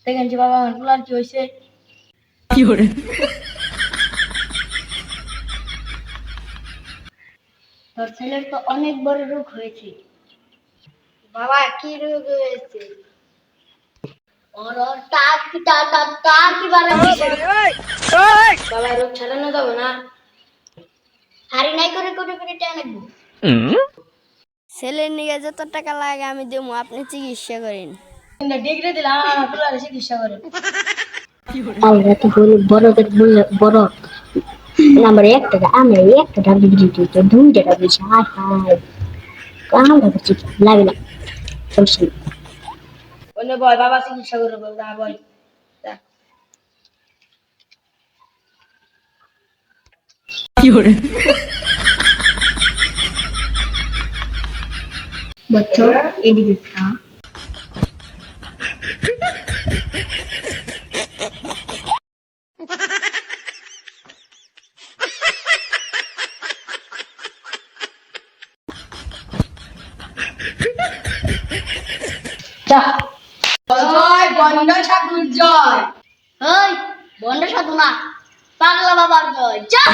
দেখেন যে বাবা আমার পোলার কি হয়েছে। তোর ছেলের তো অনেক বড় রোগ হয়েছে। বাবা কি রোগ হয়েছে? ওর ওর টাক কি টাক কি বাড়া দিছে? বাবা রোগ ছাড়ানো যাবে না। হারি নাই করে করে করে টেনে নেবো। ছেলের নিয়ে যত টাকা লাগে আমি দেবো, আপনি চিকিৎসা করেন। ডিগ্রি দিলাম আমার পোলার চিকিৎসা করে। আমরা তো বড়দের বড় নাম্বার 1 টাকা আমরা 1 টাকা বিক্রি করি তো 2 টাকা বেশি হাই হাই আমরা কিছু লাগে না সমস্যা নেই। বলে বয় বাবা চিকিৎসা করে বল যা বয় যা। বচ্চা এদিকে খা যা জয় বন্ড ঠাকুর জয়। ওই বন্ড সাধু না পাগলা বাবার জয়। যা